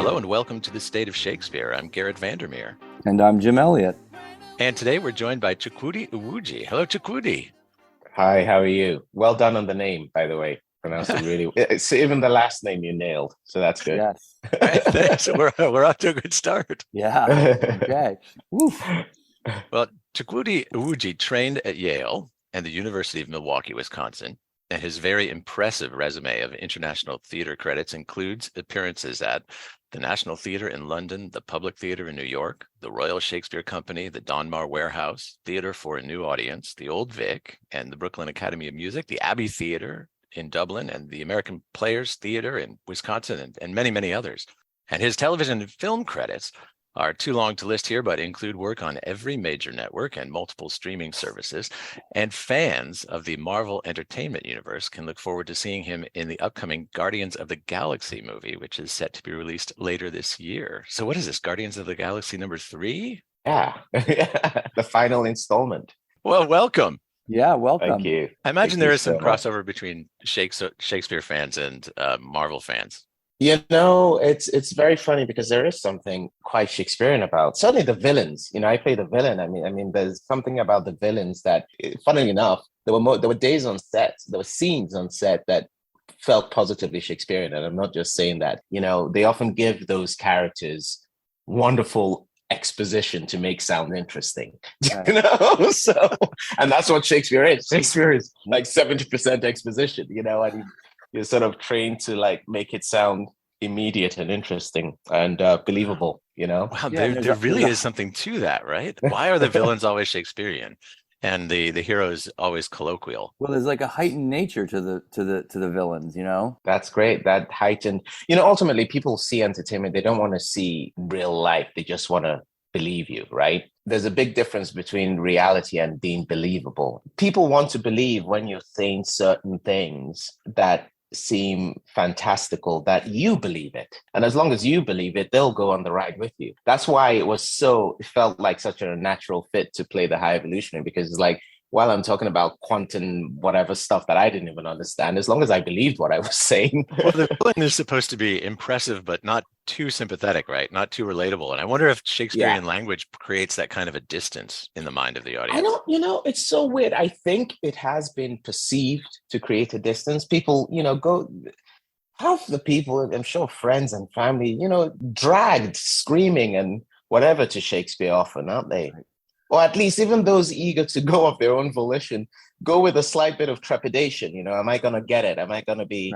Hello and welcome to the State of Shakespeare. I'm Garrett Vandermeer. And I'm Jim Elliott. And today we're joined by Chukwudi Iwuji. Hello, Chukwudi. Hi, how are you? Well done on the name, by the way. Pronounced it really. It's even the last name you nailed, so that's good. Yes. Thanks. We're off to a good start. Yeah. Okay. Woof. Well, Chukwudi Iwuji trained at Yale and the University of Milwaukee, Wisconsin, and his very impressive resume of international theater credits includes appearances at the National Theatre in London, the Public Theatre in New York, the Royal Shakespeare Company, the Donmar Warehouse, Theatre for a New Audience, the Old Vic, and the Brooklyn Academy of Music, the Abbey Theatre in Dublin, and the American Players Theatre in Wisconsin, and many, many others. And his television and film credits are too long to list here, but include work on every major network and multiple streaming services. And fans of the Marvel Entertainment Universe can look forward to seeing him in the upcoming Guardians of the Galaxy movie, which is set to be released later this year. So what is this, Guardians of the Galaxy number 3? Yeah, the final installment. Well, welcome. Yeah, welcome. Thank you. I imagine Thank there you is some so much. crossover between Shakespeare fans and Marvel fans. You know, it's very funny because there is something quite Shakespearean about certainly the villains. You know, I play the villain. I mean, there's something about the villains that, funnily enough, there were days on set, there were scenes on set that felt positively Shakespearean, and I'm not just saying that. You know, they often give those characters wonderful exposition to make sound interesting. Right. You know, so and that's what Shakespeare is. Shakespeare is like 70% exposition. You know, and you're sort of trained to like make it sound immediate and interesting and believable, you know? Wow, Yeah, there really is something to that, right? Why are the villains always Shakespearean and the heroes always colloquial? Well, there's like a heightened nature to the villains, you know? That's great. That heightened, you know, ultimately people see entertainment. They don't want to see real life. They just want to believe you, right? There's a big difference between reality and being believable. People want to believe when you're saying certain things that seem fantastical, that you believe it. And as long as you believe it, they'll go on the ride with you. That's why it felt like such a natural fit to play the High Evolutionary, because it's like, while I'm talking about quantum whatever stuff that I didn't even understand, as long as I believed what I was saying. Well, the villain is supposed to be impressive, but not too sympathetic, right? Not too relatable. And I wonder if Shakespearean language creates that kind of a distance in the mind of the audience. I don't, you know, it's so weird. I think it has been perceived to create a distance. People, you know, half the people, I'm sure friends and family, you know, dragged screaming and whatever to Shakespeare often, aren't they? Or at least even those eager to go of their own volition, go with a slight bit of trepidation. You know, am I going to get it? Am I going to be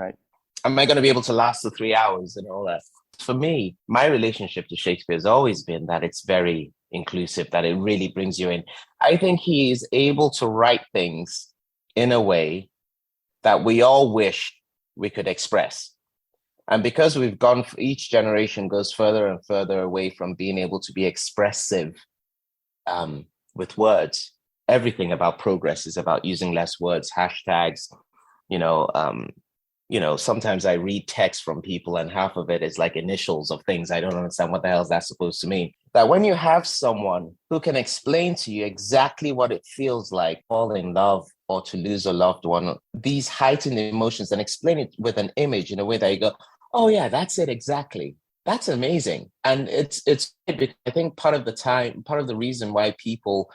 able to last the 3 hours and all that? For me, my relationship to Shakespeare has always been that it's very inclusive, that it really brings you in. I think he is able to write things in a way that we all wish we could express. And because each generation goes further and further away from being able to be expressive with words. Everything about progress is about using less words, hashtags. You know, sometimes I read text from people and half of it is like initials of things. I don't understand what the hell is that supposed to mean. That when you have someone who can explain to you exactly what it feels like fall in love or to lose a loved one, these heightened emotions, and explain it with an image in a way that you go, oh yeah, that's it exactly. That's amazing. And I think part of the reason why people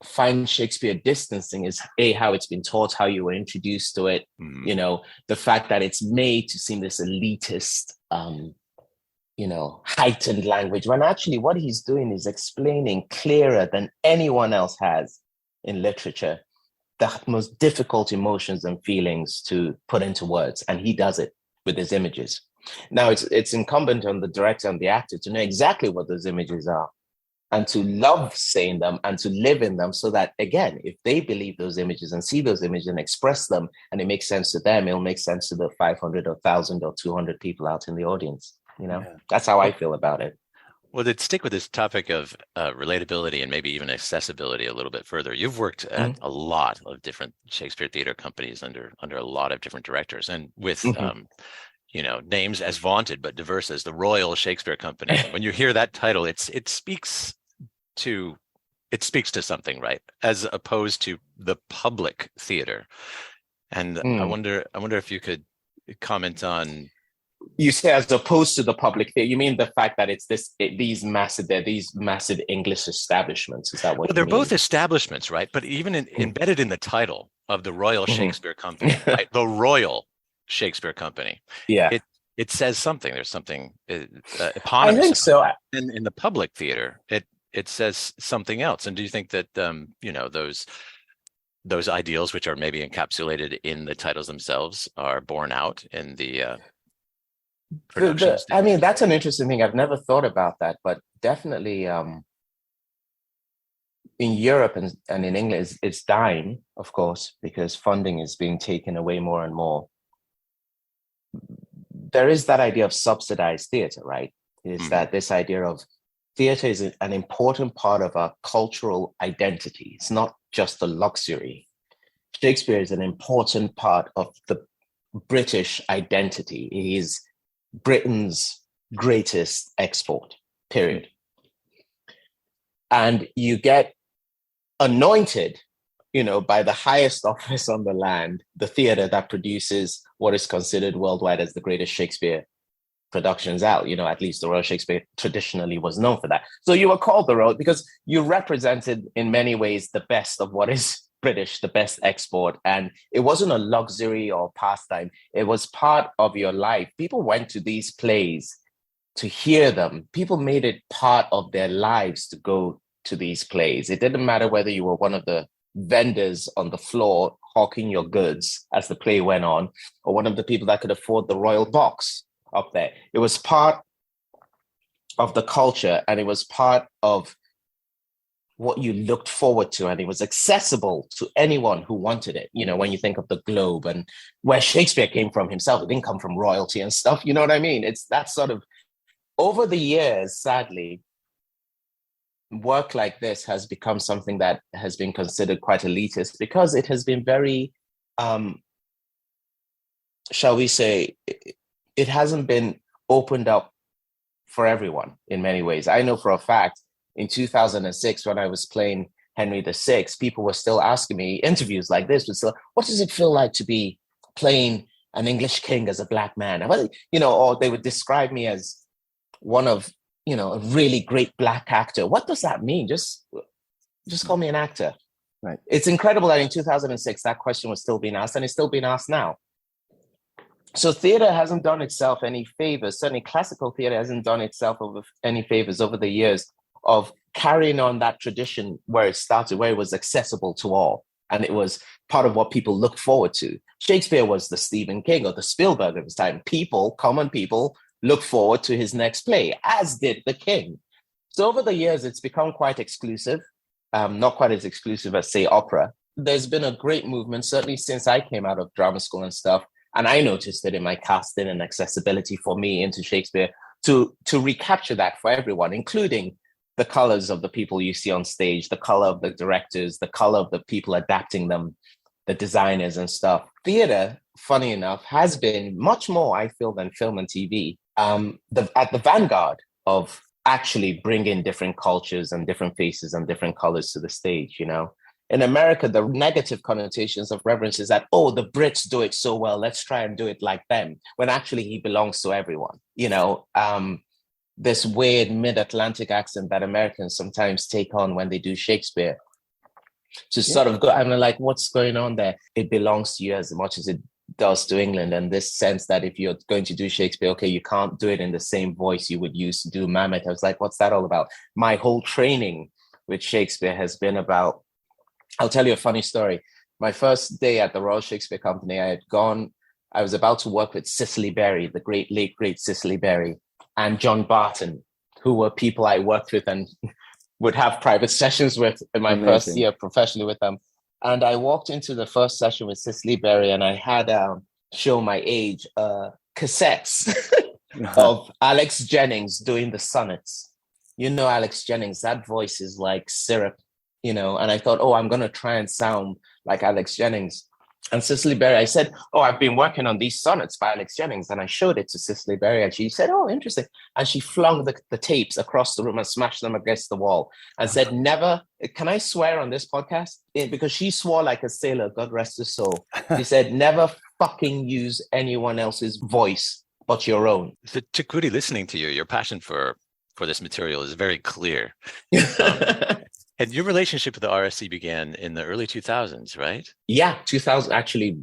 find Shakespeare distancing is how it's been taught, how you were introduced to it, you know, the fact that it's made to seem this elitist, you know, heightened language, when actually what he's doing is explaining clearer than anyone else has in literature the most difficult emotions and feelings to put into words. And he does it with his images. Now, it's incumbent on the director and the actor to know exactly what those images are and to love saying them and to live in them, so that, again, if they believe those images and see those images and express them and it makes sense to them, it'll make sense to the 500 or 1,000 or 200 people out in the audience. You know, That's how I feel about it. Well, to stick with this topic of relatability and maybe even accessibility a little bit further, you've worked at a lot of different Shakespeare theater companies under a lot of different directors, and with you know, names as vaunted but diverse as the Royal Shakespeare Company. When you hear that title, it speaks to something, right? As opposed to the public theater. And I wonder if you could comment on You say as opposed to the public theater, you mean the fact that it's these massive English establishments? Is that what Well, you they're mean? both establishments, right? But even embedded in the title of the Royal Mhm. Shakespeare Company, right? The Royal Shakespeare Company. Yeah, It says something. There's something I eponymous think about so. it. In the public theater, it says something else. And do you think that those ideals, which are maybe encapsulated in the titles themselves, are borne out in the production I stage? mean, that's an interesting thing. I've never thought about that, but definitely in Europe and in England, it's dying, of course, because funding is being taken away more and more. There is that idea of subsidized theater, right? Is Mhm. that this idea of theater is an important part of our cultural identity. It's not just a luxury. Shakespeare is an important part of the British identity. He is Britain's greatest export, period. And you get anointed, by the highest office on the land, the theater that produces what is considered worldwide as the greatest Shakespeare productions out. At least the Royal Shakespeare traditionally was known for that. So you were called the Royal because you represented in many ways the best of what is British, the best export. And it wasn't a luxury or pastime. It was part of your life. People went to these plays to hear them. People made it part of their lives to go to these plays. It didn't matter whether you were one of the vendors on the floor hawking your goods as the play went on, or one of the people that could afford the royal box up there. It was part of the culture, and it was part of what you looked forward to, and it was accessible to anyone who wanted it. When you think of the Globe and where Shakespeare came from himself, it didn't come from royalty and stuff. You know what I mean? It's that sort of, over the years, sadly, work like this has become something that has been considered quite elitist because it has been very, shall we say, it hasn't been opened up for everyone in many ways. I know for a fact in 2006, when I was playing Henry VI, people were still asking me, interviews like this, but still, what does it feel like to be playing an English king as a black man? Or they would describe me as one of, a really great black actor. What does that mean? Just call me an actor. Right. It's incredible that in 2006, that question was still being asked, and it's still being asked now. So theater hasn't done itself any favors. Certainly classical theater hasn't done itself any favors over the years of carrying on that tradition where it started, where it was accessible to all. And it was part of what people looked forward to. Shakespeare was the Stephen King or the Spielberg of his time. Common people, look forward to his next play, as did the king. So over the years, it's become quite exclusive, not quite as exclusive as, say, opera. There's been a great movement, certainly since I came out of drama school and stuff, and I noticed it in my casting and accessibility for me into Shakespeare, to recapture that for everyone, including the colors of the people you see on stage, the color of the directors, the color of the people adapting them, the designers and stuff. Theater, funny enough, has been much more, I feel, than film and TV, at the vanguard of actually bringing different cultures and different faces and different colors to the stage. In America, the negative connotations of reverence is that, oh, the Brits do it so well, let's try and do it like them, when actually he belongs to everyone. This weird mid-Atlantic accent that Americans sometimes take on when they do Shakespeare, to sort of go, I'm like, what's going on there? It belongs to you as much as it does to England. And this sense that if you're going to do Shakespeare, okay, you can't do it in the same voice you would use to do Hamlet. I was like, what's that all about? My whole training with Shakespeare has been about, I'll tell you a funny story. My first day at the Royal Shakespeare Company, I was about to work with Cicely Berry, the late, great Cicely Berry, and John Barton, who were people I worked with and would have private sessions with in my first year professionally with them. And I walked into the first session with Cicely Berry, and I had, show my age, cassettes of Alex Jennings doing the sonnets. Alex Jennings, that voice is like syrup, and I thought, oh, I'm going to try and sound like Alex Jennings. And Cicely Berry, I said, oh, I've been working on these sonnets by Alex Jennings. And I showed it to Cicely Berry, and she said, oh, interesting. And she flung the tapes across the room and smashed them against the wall and said, never, can I swear on this podcast? Because she swore like a sailor, God rest her soul. She said, never fucking use anyone else's voice but your own. So Chukwudi, listening to you, your passion for this material is very clear. And your relationship with the RSC began in the early 2000s, right? Yeah, 2000, actually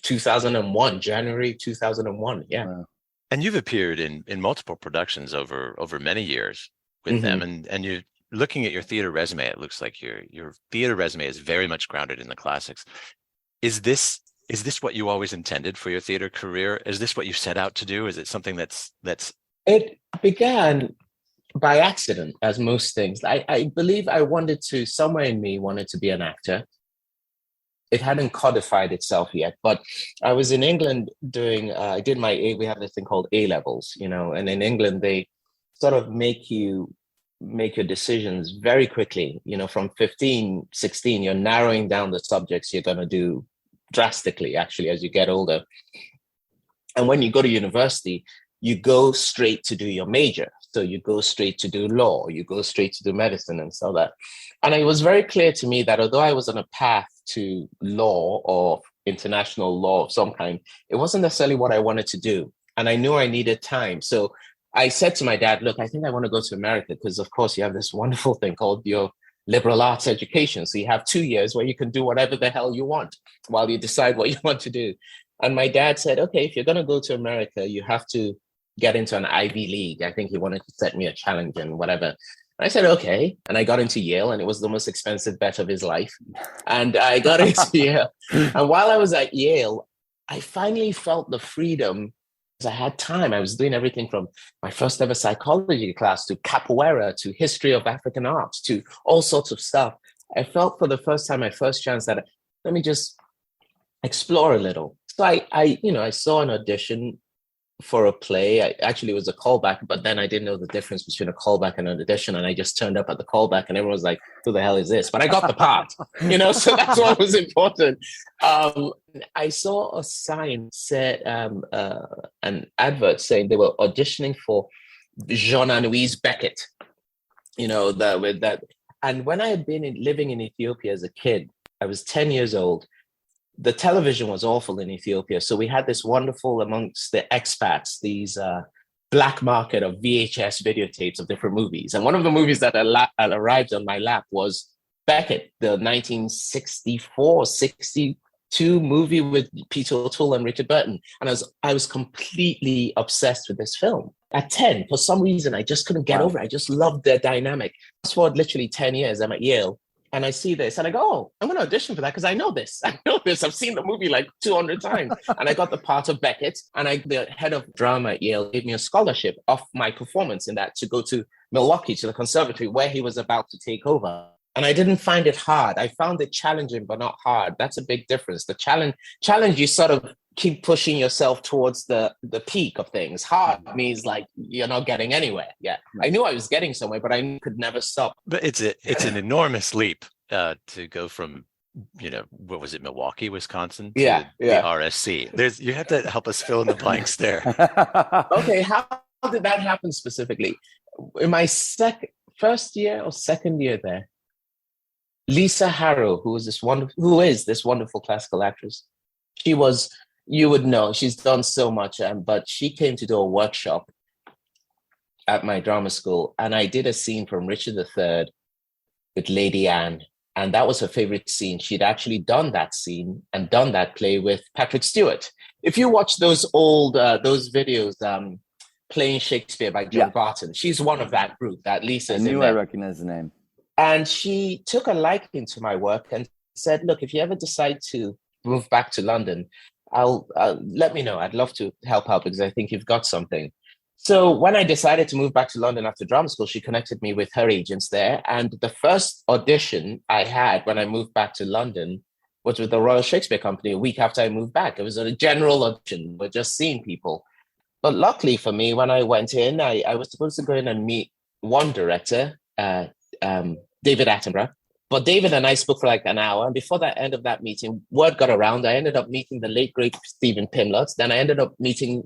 2001, January 2001. Yeah. Wow. And you've appeared in multiple productions over many years with them. And you're looking at your theater resume, it looks like your theater resume is very much grounded in the classics. Is this what you always intended for your theater career? Is this what you set out to do? Is it something that's It began by accident, as most things. I believe I wanted to, somewhere in me, wanted to be an actor. It hadn't codified itself yet, but I was in England doing, I did my A, we have this thing called A levels, you know, and in England, they sort of make you make your decisions very quickly. You know, from 15, 16, you're narrowing down the subjects you're going to do drastically, actually, as you get older. And when you go to university, you go straight to do your major. So you go straight to do law, you go straight to do medicine and so that. And it was very clear to me that although I was on a path to law or international law of some kind, it wasn't necessarily what I wanted to do. And I knew I needed time. So I said to my dad, look, I think I want to go to America because, of course, you have this wonderful thing called your liberal arts education. So you have 2 years where you can do whatever the hell you want while you decide what you want to do. And my dad said, okay, if you're going to go to America, you have to get into an Ivy League. I think he wanted to set me a challenge and whatever. And I said, okay. And I got into Yale, and it was the most expensive bet of his life. And I got into Yale. And while I was at Yale, I finally felt the freedom because I had time. I was doing everything from my first ever psychology class to capoeira to history of African art to all sorts of stuff. I felt for the first time, my first chance that let me just explore a little. So I saw an audition for a play. It was a callback, but then I didn't know the difference between a callback and an audition. And I just turned up at the callback and everyone was like, who the hell is this? But I got the part, so that's what was important. I saw a sign said, an advert saying they were auditioning for Jean-Louise Beckett, with that. And when I had been living in Ethiopia as a kid, I was 10 years old. The television was awful in Ethiopia. So we had this wonderful, amongst the expats, these black market of VHS videotapes of different movies. And one of the movies that arrived on my lap was Beckett, the 1964, 62 movie with Peter O'Toole and Richard Burton. And I was completely obsessed with this film. At 10, for some reason, I just couldn't get over it. I just loved their dynamic. Fast forward literally 10 years, I'm at Yale. And I see this and I go, oh, I'm going to audition for that because I know this. I've seen the movie like 200 times. And I got the part of Beckett. And the head of drama at Yale gave me a scholarship off my performance in that to go to Milwaukee, to the conservatory where he was about to take over. And I didn't find it hard. I found it challenging, but not hard. That's a big difference. The challenge, you sort of keep pushing yourself towards the peak of things. Hard means like you're not getting anywhere. Yeah, I knew I was getting somewhere, but I could never stop. But it's an enormous leap to go from, what was it, Milwaukee, Wisconsin, to the RSC. You have to help us fill in the blanks there. Okay, how did that happen specifically? In my first year or second year there, Lisa Harrow, who is this wonderful classical actress, she was, you would know, she's done so much, but she came to do a workshop at my drama school, and I did a scene from Richard III with Lady Anne, and that was her favorite scene. She'd actually done that scene and done that play with Patrick Stewart. If you watch those old those videos, Playing Shakespeare by John Barton, she's one of that group. That Lisa. I knew I recognized the name. And she took a liking to my work and said, look, if you ever decide to move back to London, I'll let me know. I'd love to help out because I think you've got something. So when I decided to move back to London after drama school, she connected me with her agents there. And the first audition I had when I moved back to London was with the Royal Shakespeare Company a week after I moved back. It was a general audition. We're just seeing people. But luckily for me, when I went in, I was supposed to go in and meet one director, David Attenborough. But David and I spoke for like an hour. And before the end of that meeting, word got around. I ended up meeting the late, great Stephen Pimlott. Then I ended up meeting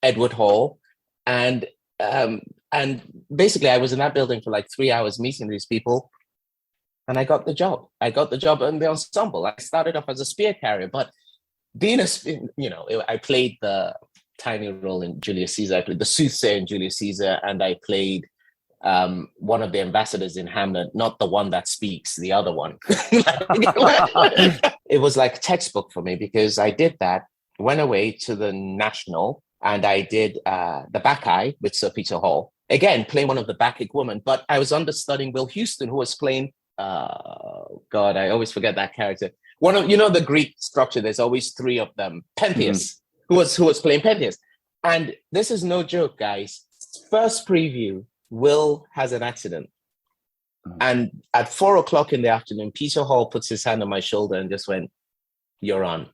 Edward Hall. And basically, I was in that building for like 3 hours meeting these people. And I got the job. I got the job in the ensemble. I started off as a spear carrier. But being I played the tiny role in Julius Caesar. I played the soothsayer in Julius Caesar, and I played one of the ambassadors in Hamlet, not the one that speaks, the other one. It was like textbook for me because I did that, went away to the National, and I did the Bacchae with Sir Peter Hall. Again, playing one of the Bacchic women, but I was understudying Will Houston, who was playing, God, I always forget that character. One of, the Greek structure, there's always three of them. Pentheus, who was playing Pentheus. And this is no joke, guys. First preview, Will has an accident. And at 4:00 in the afternoon, Peter Hall puts his hand on my shoulder and just went, "You're on."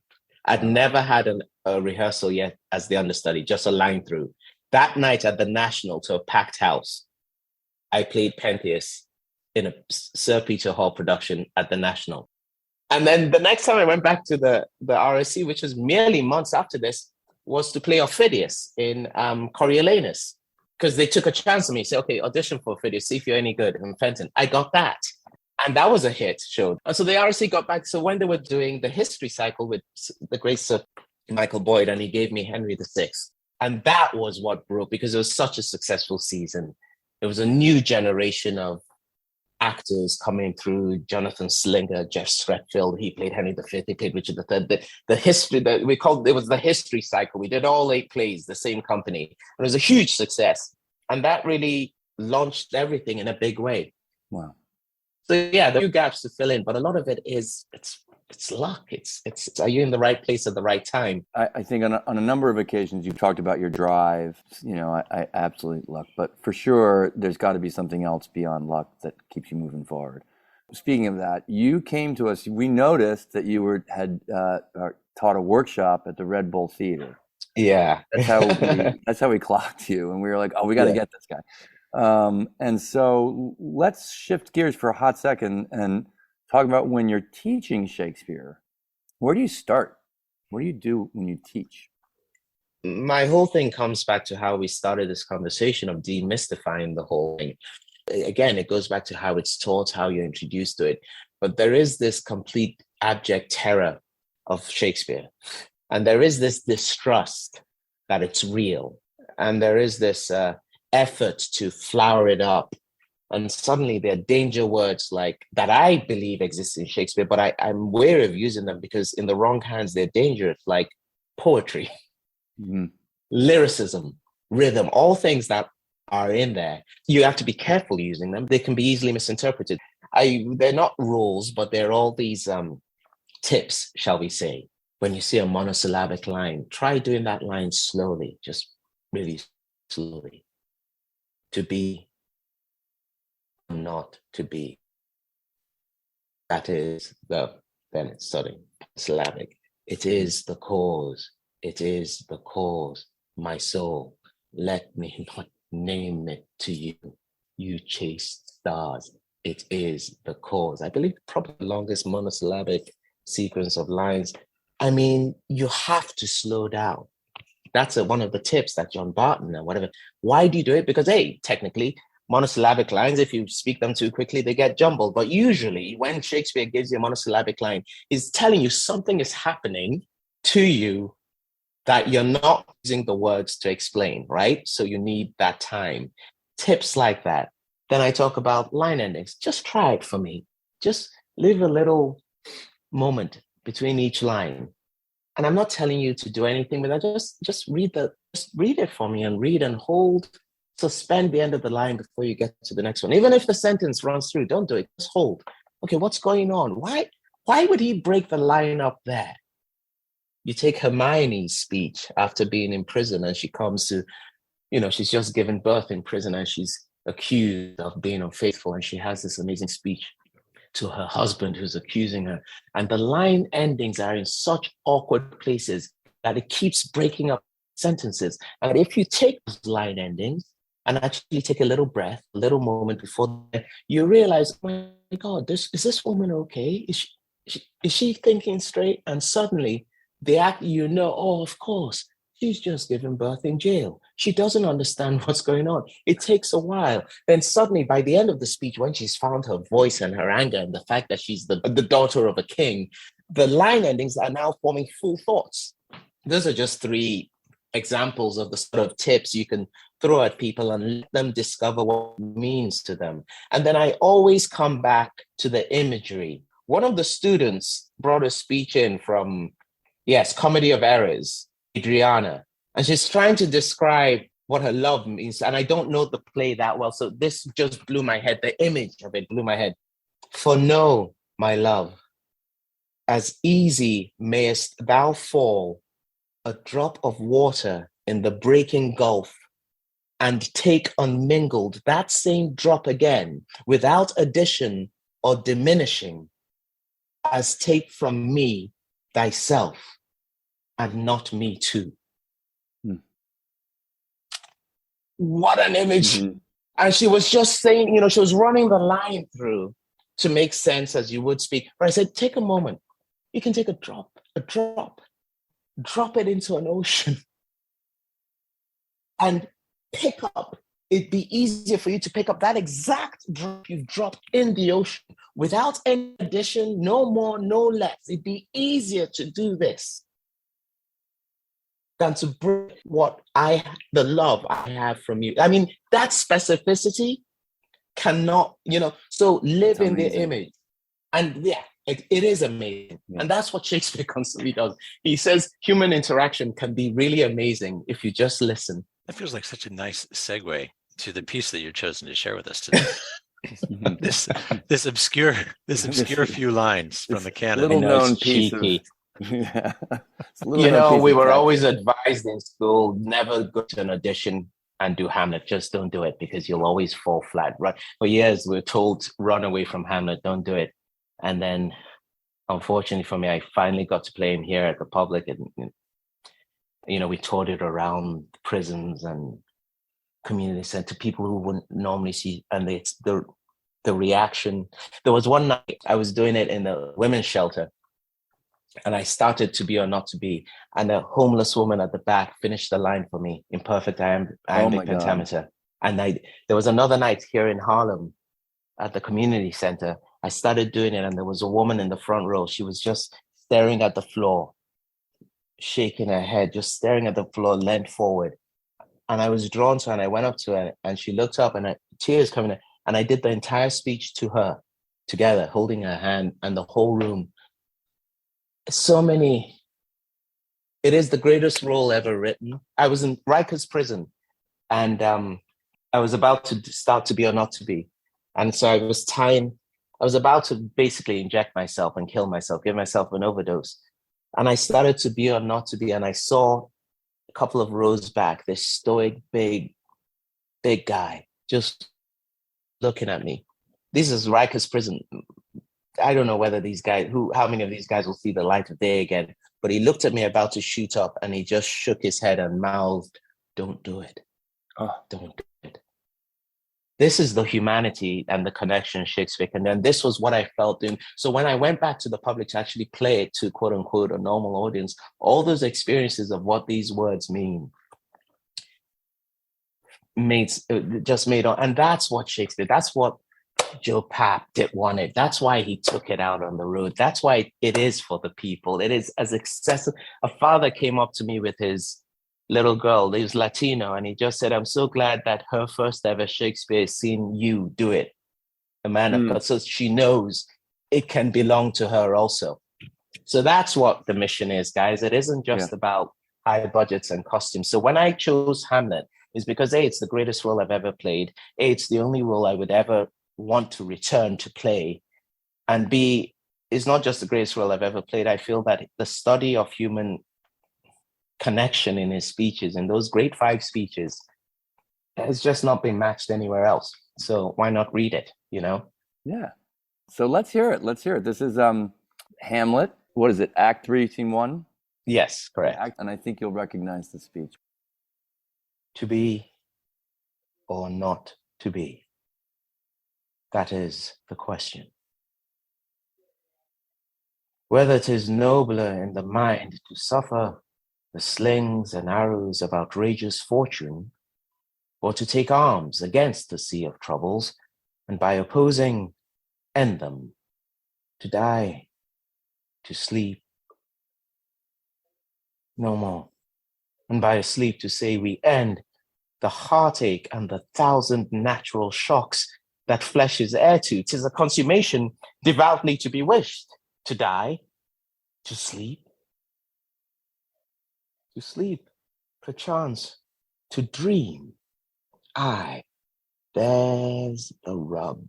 I'd never had a rehearsal yet as the understudy, just a line through. That night at the National, to a packed house, I played Pentheus in a Sir Peter Hall production at the National. And then the next time I went back to the RSC, which was merely months after this, was to play Ophidius in Coriolanus. Because they took a chance on me, say, okay, audition for Ophidius, see if you're any good in Fenton. I got that. And that was a hit show. So the RSC got back. So when they were doing the history cycle with the great Sir Michael Boyd, and he gave me Henry VI. And that was what broke, because it was such a successful season. It was a new generation of actors coming through. Jonathan Slinger, Jeff Stretfield, he played Henry V, he played Richard III. The history that we called, it was the history cycle. We did all 8 plays, the same company. And it was a huge success. And that really launched everything in a big way. Wow. So yeah, there are few gaps to fill in, but a lot of it is, it's luck. It's are you in the right place at the right time? I think on a number of occasions you've talked about your drive. I absolutely luck, but for sure there's got to be something else beyond luck that keeps you moving forward. Speaking of that, you came to us. We noticed that you had taught a workshop at the Red Bull Theater. Yeah, that's how we clocked you, and we were like, oh, we got to get this guy. And so let's shift gears for a hot second and talk about when you're teaching Shakespeare. Where do you start? What do you do when you teach? My whole thing comes back to how we started this conversation of demystifying the whole thing. Again, it goes back to how it's taught, how you're introduced to it. But there is this complete abject terror of Shakespeare. And there is this distrust that it's real. And there is this effort to flower it up. And suddenly there are danger words like that I believe exist in Shakespeare, but I'm wary of using them because in the wrong hands, they're dangerous, like poetry, lyricism, rhythm, all things that are in there. You have to be careful using them. They can be easily misinterpreted. They're not rules, but they're all these tips, shall we say. When you see a monosyllabic line, try doing that line slowly, just really slowly. To be, not to be. That is then it's studying syllabic. It is the cause. It is the cause. My soul, let me not name it to you. You chase stars. It is the cause. I believe probably the longest monosyllabic sequence of lines. I mean, you have to slow down. That's one of the tips that John Barton and whatever. Why do you do it? Because technically, monosyllabic lines, if you speak them too quickly, they get jumbled. But usually when Shakespeare gives you a monosyllabic line, he's telling you something is happening to you that you're not using the words to explain, right? So you need that time. Tips like that. Then I talk about line endings. Just try it for me. Just leave a little moment between each line. And I'm not telling you to do anything with that. Just read it for me and read and hold. Suspend the end of the line before you get to the next one. Even if the sentence runs through, don't do it. Just hold. Okay, what's going on? Why would he break the line up there? You take Hermione's speech after being in prison, and she comes to, she's just given birth in prison and she's accused of being unfaithful. And she has this amazing speech to her husband who's accusing her. And the line endings are in such awkward places that it keeps breaking up sentences. And if you take those line endings and actually take a little breath, a little moment before, you realize, oh my God, is this woman okay? Is she thinking straight? And suddenly oh, of course, she's just given birth in jail. She doesn't understand what's going on. It takes a while. Then suddenly, by the end of the speech, when she's found her voice and her anger and the fact that she's the daughter of a king, the line endings are now forming full thoughts. Those are just 3 examples of the sort of tips you can throw at people and let them discover what it means to them. And then I always come back to the imagery. One of the students brought a speech in from, yes, Comedy of Errors, Adriana, and she's trying to describe what her love means. And I don't know the play that well, so this just blew my head. The image of it blew my head. For know, my love, as easy mayest thou fall, a drop of water in the breaking gulf, and take unmingled that same drop again, without addition or diminishing, as take from me thyself, and not me too. What an image. Mm-hmm. And she was just saying, you know, she was running the line through to make sense as you would speak. But I said, take a moment. You can take a drop, drop it into an ocean and pick up. It'd be easier for you to pick up that exact drop you've dropped in the ocean without any addition, no more, no less. It'd be easier to do this than to bring the love I have from you. I mean, that specificity cannot, you know, so live in the image. And yeah, it is amazing. Yeah. And that's what Shakespeare constantly does. He says human interaction can be really amazing if you just listen. That feels like such a nice segue to the piece that you're chosen to share with us today. this obscure few lines from the canon. Little known piece of, yeah. You know, we were always advised in school, never go to an audition and do Hamlet. Just don't do it because you'll always fall flat. Right? For years, we were told, run away from Hamlet, don't do it. And then, unfortunately for me, I finally got to play him here at the public. And, you know, we toured it around prisons and community center, people who wouldn't normally see. And it's the reaction. There was one night I was doing it in the women's shelter. And I started To Be or Not to Be. And a homeless woman at the back finished the line for me in perfect iambic pentameter. And there was another night here in Harlem at the community center. I started doing it, and there was a woman in the front row. She was just staring at the floor, shaking her head, just staring at the floor, leant forward. And I was drawn to her, and I went up to her, and she looked up, and tears coming in. And I did the entire speech to her together, holding her hand, and the whole room. So many. It is the greatest role ever written. I was in Rikers prison, and I was about to start To Be or Not to Be. And so I was about to basically inject myself and kill myself, give myself an overdose. And I started To Be or Not to Be, and I saw a couple of rows back, this stoic, big guy just looking at me. This is Rikers prison. I don't know whether how many of these guys will see the light of day again, but he looked at me about to shoot up, and he just shook his head and mouthed, "Don't do it. Oh, don't do it." This is the humanity and the connection Shakespeare can do. And this was what I felt doing. So when I went back to the public to actually play it to quote unquote a normal audience, all those experiences of what these words mean just made on. And that's what Shakespeare, that's what Joe Papp wanted. That's why he took it out on the road. That's why it is for the people. It is as excessive. A father came up to me with his little girl, he was Latino, and he just said, "I'm so glad that her first ever Shakespeare has seen you do it, a man of God." So she knows it can belong to her also. So that's what the mission is, guys. It isn't just about high budgets and costumes. So when I chose Hamlet, it's because A, it's the greatest role I've ever played. A, it's the only role I would ever want to return to play. And B, it's not just the greatest role I've ever played. I feel that the study of human connection in his speeches, and those great 5 speeches, has just not been matched anywhere else. So why not read it, you know? Yeah. So let's hear it. This is Hamlet. What is it? Act 3, Scene 1? Yes, correct. And I think you'll recognize the speech. To be or not to be? That is the question. Whether it is nobler in the mind to suffer the slings and arrows of outrageous fortune, or to take arms against the sea of troubles, and by opposing, end them, to die, to sleep, no more. and by asleep to say we end the heartache and the 1,000 natural shocks that flesh is heir to. 'Tis a consummation devoutly to be wished, to die, to sleep, perchance, to dream. Aye, there's the rub.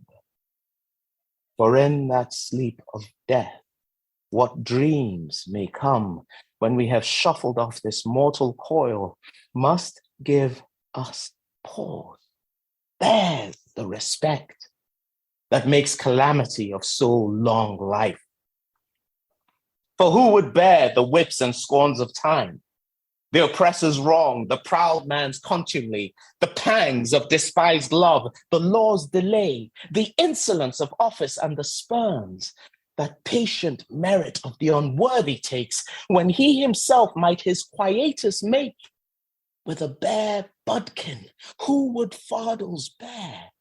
For in that sleep of death, what dreams may come when we have shuffled off this mortal coil must give us pause. There's the respect that makes calamity of so long life. For who would bear the whips and scorns of time, the oppressor's wrong, the proud man's contumely, the pangs of despised love, the law's delay, the insolence of office and the spurns that patient merit of the unworthy takes, when he himself might his quietus make with a bare budkin? Who would fardels bear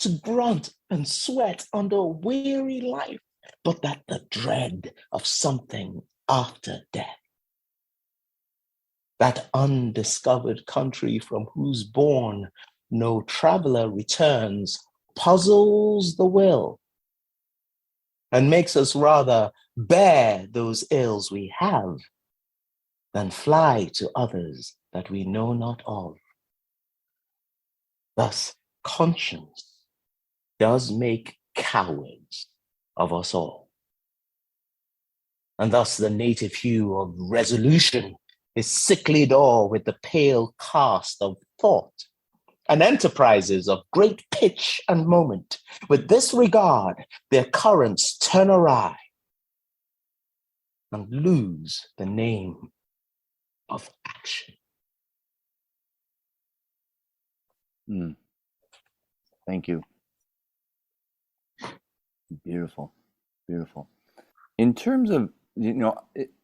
to grunt and sweat under a weary life, but that the dread of something after death? That undiscovered country from whose bourne no traveler returns puzzles the will and makes us rather bear those ills we have than fly to others that we know not of. Thus, conscience does make cowards of us all. And thus the native hue of resolution is sicklied o'er with the pale cast of thought, and enterprises of great pitch and moment, with this regard, their currents turn awry and lose the name of action. Thank you. Beautiful, beautiful. In terms of,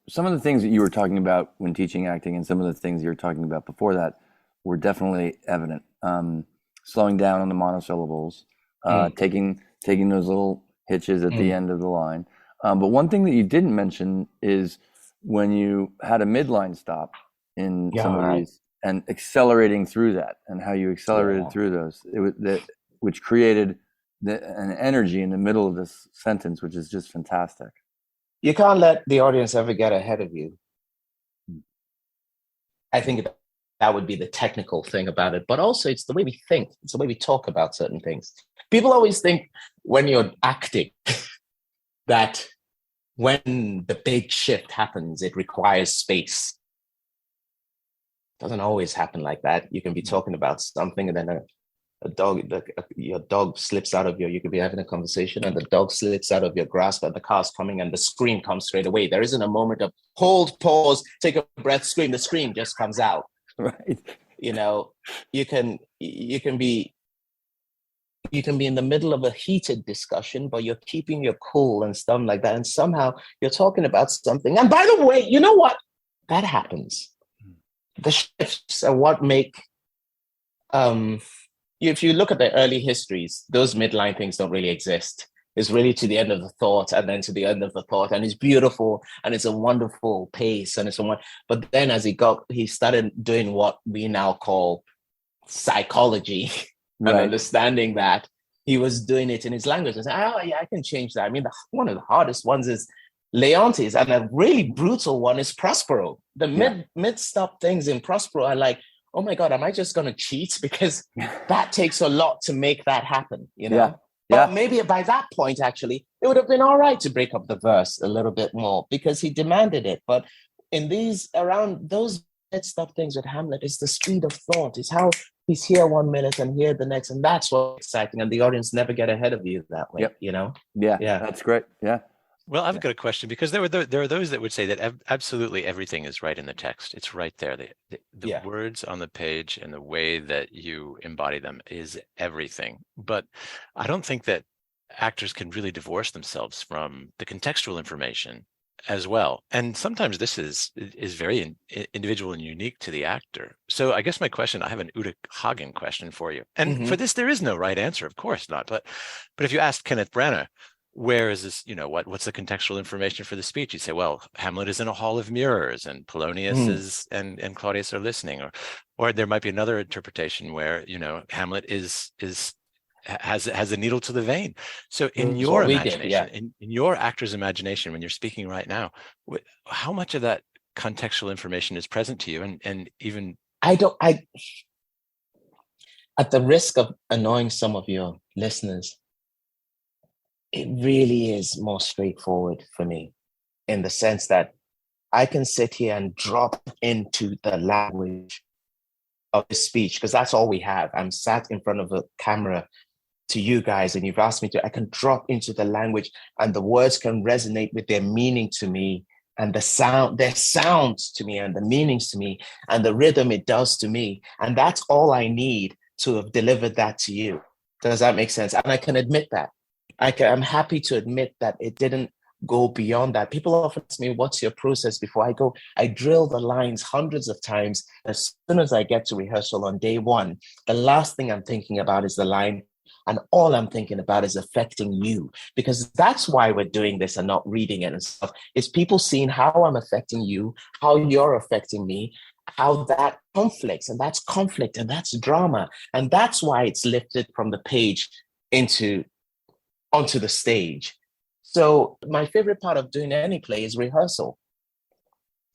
some of the things that you were talking about when teaching acting and some of the things you were talking about before that were definitely evident. Slowing down on the monosyllables, taking those little hitches at the end of the line. But one thing that you didn't mention is when you had a midline stop in some of these and accelerating through that, and how you accelerated through those, which created an energy in the middle of this sentence, which is just fantastic. You can't let the audience ever get ahead of you. I think that would be the technical thing about it, but also it's the way we think. It's the way we talk about certain things. People always think when you're acting that when the big shift happens, it requires space. It doesn't always happen like that. You can be talking about something and then your dog slips out of you could be having a conversation and the dog slips out of your grasp and the car's coming and the scream comes straight away. There isn't a moment of hold, pause, take a breath, scream. The scream just comes out. Right. You can be in the middle of a heated discussion, but you're keeping your cool and stuff like that. And somehow you're talking about something. And by the way, you know what? That happens. The shifts are what make, if you look at the early histories, those midline things don't really exist. It's really to the end of the thought and then to the end of the thought. And it's beautiful and it's a wonderful pace. And but then as he started doing what we now call psychology, and understanding that he was doing it in his language. And saying, oh yeah, I can change that. I mean, one of the hardest ones is Leontes, and a really brutal one is Prospero. The mid-stop things in Prospero are like, oh my God, am I just going to cheat? Because that takes a lot to make that happen, Yeah. But maybe by that point, actually, it would have been all right to break up the verse a little bit more because he demanded it. But around those mid-stop things with Hamlet, it's the speed of thought. It's how he's here 1 minute and here the next. And that's what's exciting. And the audience never get ahead of you that way, Yeah, that's great. Yeah. Well, I've got a question, because there are those that would say that absolutely everything is right in the text. It's right there. The words on the page and the way that you embody them is everything. But I don't think that actors can really divorce themselves from the contextual information as well. And sometimes this is very individual and unique to the actor. So I guess my question, I have an Uta Hagen question for you. And for this, there is no right answer, of course not. But if you asked Kenneth Branagh, where is this, what's the contextual information for the speech? You say, well, Hamlet is in a hall of mirrors and Polonius is and Claudius are listening, or there might be another interpretation where, Hamlet has a needle to the vein. So in your imagination, in your actor's imagination, when you're speaking right now, how much of that contextual information is present to you? And even at the risk of annoying some of your listeners, it really is more straightforward for me, in the sense that I can sit here and drop into the language of the speech, because that's all we have. I'm sat in front of a camera to you guys, and you've asked me to, I can drop into the language, and the words can resonate with their meaning to me, and their sounds to me, and the meanings to me, and the rhythm it does to me. And that's all I need to have delivered that to you. Does that make sense? And I can admit that. I'm happy to admit that it didn't go beyond that. People often ask me, what's your process before I go? I drill the lines hundreds of times. As soon as I get to rehearsal on day one, the last thing I'm thinking about is the line. And all I'm thinking about is affecting you, because that's why we're doing this and not reading it and stuff. Is people seeing how I'm affecting you, how you're affecting me, how that conflicts, and that's conflict, and that's drama. And that's why it's lifted from the page onto the stage. So my favorite part of doing any play is rehearsal.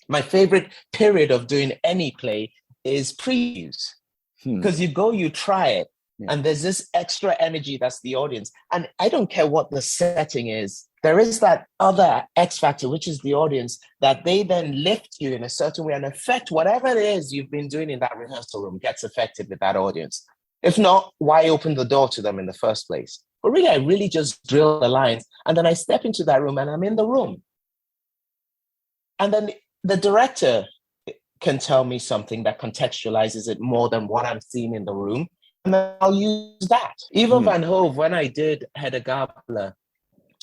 My favorite period of doing any play is previews, because you try it, and there's this extra energy that's the audience. And I don't care what the setting is. There is that other X factor, which is the audience, that they then lift you in a certain way and affect whatever it is you've been doing in that rehearsal room gets affected with that audience. If not, why open the door to them in the first place? But really, I really just drill the lines, and then I step into that room and I'm in the room. And then the director can tell me something that contextualizes it more than what I'm seeing in the room. And then I'll use that. Even Van Hove, when I did Hedda Gabler,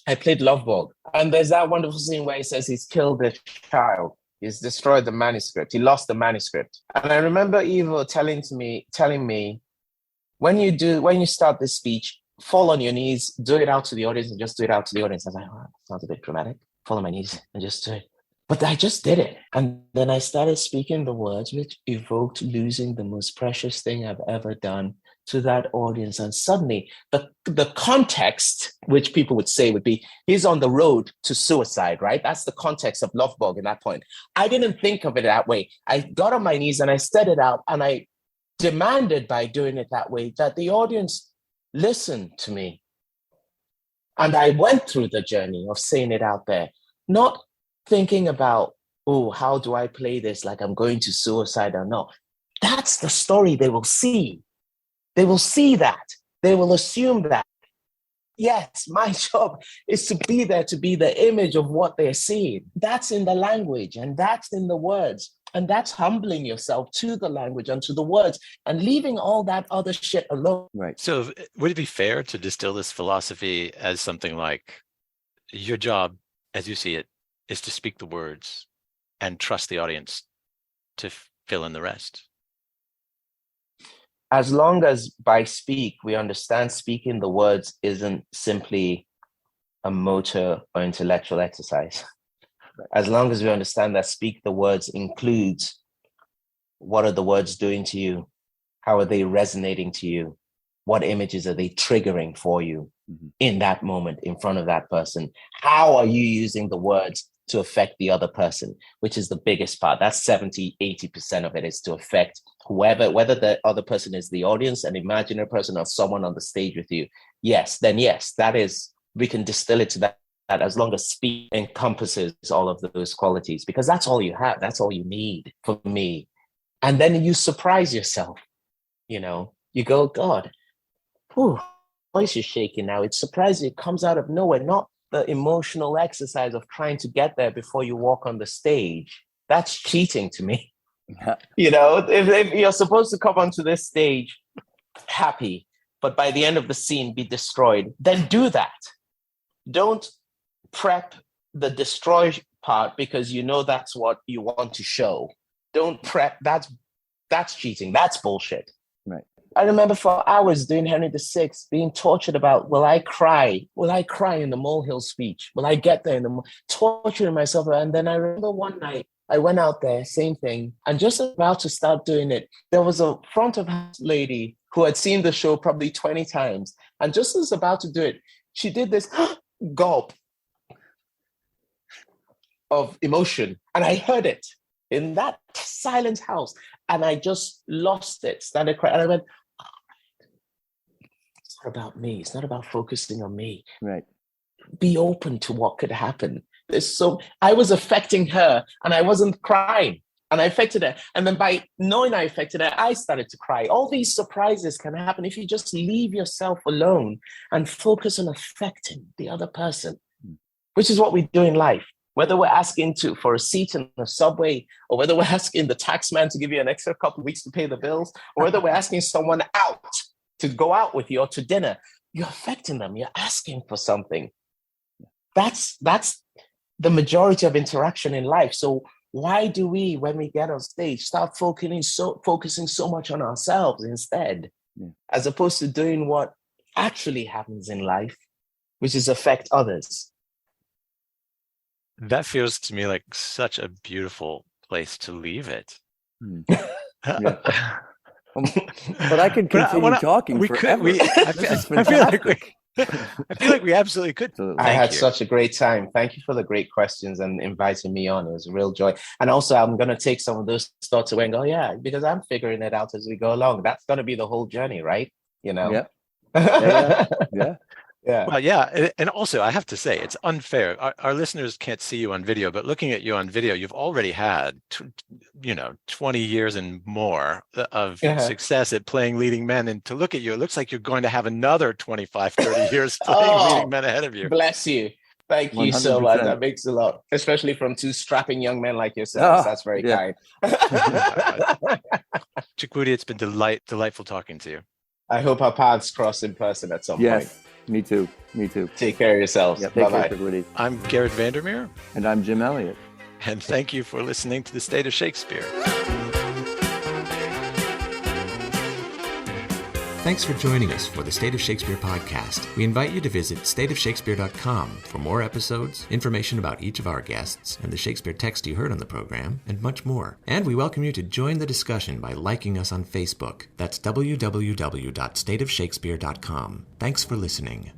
I played Lovborg. And there's that wonderful scene where he says he's killed the child. He's destroyed the manuscript. He lost the manuscript. And I remember Ivo telling me, when you start this speech, fall on your knees, do it out to the audience, and just do it out to the audience. I was like, oh, that sounds a bit dramatic. Fall on my knees and just do it. But I just did it. And then I started speaking the words, which evoked losing the most precious thing I've ever done to that audience. And suddenly the context, which people would say would be, he's on the road to suicide, right? That's the context of Lovborg in that point. I didn't think of it that way. I got on my knees and I said it out, and I demanded, by doing it that way, that the audience listen to me. And I went through the journey of saying it out there, not thinking about, oh, how do I play this like I'm going to suicide or not. That's the story they will see. They will see that. They will assume that. Yes, my job is to be there, to be the image of what they're seeing. That's in the language, and that's in the words. And that's humbling yourself to the language and to the words and leaving all that other shit alone. Right. So would it be fair to distill this philosophy as something like, your job, as you see it, is to speak the words and trust the audience to fill in the rest? As long as by speak, we understand speaking the words isn't simply a motor or intellectual exercise. As long as we understand that speak the words includes, what are the words doing to you? How are they resonating to you? What images are they triggering for you in that moment in front of that person? How are you using the words to affect the other person, which is the biggest part? That's 70, 80% of it, is to affect whoever, whether the other person is the audience, an imaginary person, or someone on the stage with you. Yes, that is, we can distill it to that, as long as speech encompasses all of those qualities, because that's all you have. That's all you need, for me. And then you surprise yourself, you go, God, whew, voice is shaking now. It's surprising. It comes out of nowhere, not the emotional exercise of trying to get there before you walk on the stage. That's cheating to me. If you're supposed to come onto this stage happy, but by the end of the scene be destroyed, then do that. Don't prep the destroy part because that's what you want to show. Don't prep. That's cheating. That's bullshit. Right. I remember for hours doing Henry VI, being tortured about, will I cry? Will I cry in the molehill speech? Will I get there torturing myself? And then I remember one night, I went out there, same thing, and just about to start doing it, there was a front of house lady who had seen the show probably 20 times. And just as about to do it, she did this gulp of emotion. And I heard it in that silent house. And I just lost it, started crying. And I went, it's not about me. It's not about focusing on me. Right. Be open to what could happen. I was affecting her and I wasn't crying. And I affected her. And then by knowing I affected her, I started to cry. All these surprises can happen if you just leave yourself alone and focus on affecting the other person, which is what we do in life. Whether we're asking for a seat in the subway, or whether we're asking the tax man to give you an extra couple of weeks to pay the bills, or whether we're asking someone out to go out with you or to dinner, you're affecting them. You're asking for something. That's the majority of interaction in life. So why do we, when we get on stage, start focusing so much on ourselves instead, as opposed to doing what actually happens in life, which is affect others? That feels to me like such a beautiful place to leave it. But I could continue talking forever. I feel like we absolutely could. I had such a great time. Thank you for the great questions and inviting me on. It was a real joy. And also, I'm going to take some of those thoughts away and go, yeah, because I'm figuring it out as we go along. That's going to be the whole journey, right? You know? Yeah. Yeah. Well, yeah. And also, I have to say, it's unfair. Our listeners can't see you on video, but looking at you on video, you've already had, 20 years and more of success at playing leading men. And to look at you, it looks like you're going to have another 25, 30 years playing leading men ahead of you. Bless you. Thank you so much. That makes a lot, especially from two strapping young men like yourselves. That's very kind. Chukwudi, it's been delightful talking to you. I hope our paths cross in person at some point. Me too. Take care of yourselves. Bye-bye. Everybody. I'm Garrett Vandermeer. And I'm Jim Elliott. And thank you for listening to The State of Shakespeare. Thanks for joining us for the State of Shakespeare podcast. We invite you to visit stateofshakespeare.com for more episodes, information about each of our guests, and the Shakespeare text you heard on the program, and much more. And we welcome you to join the discussion by liking us on Facebook. That's www.stateofshakespeare.com. Thanks for listening.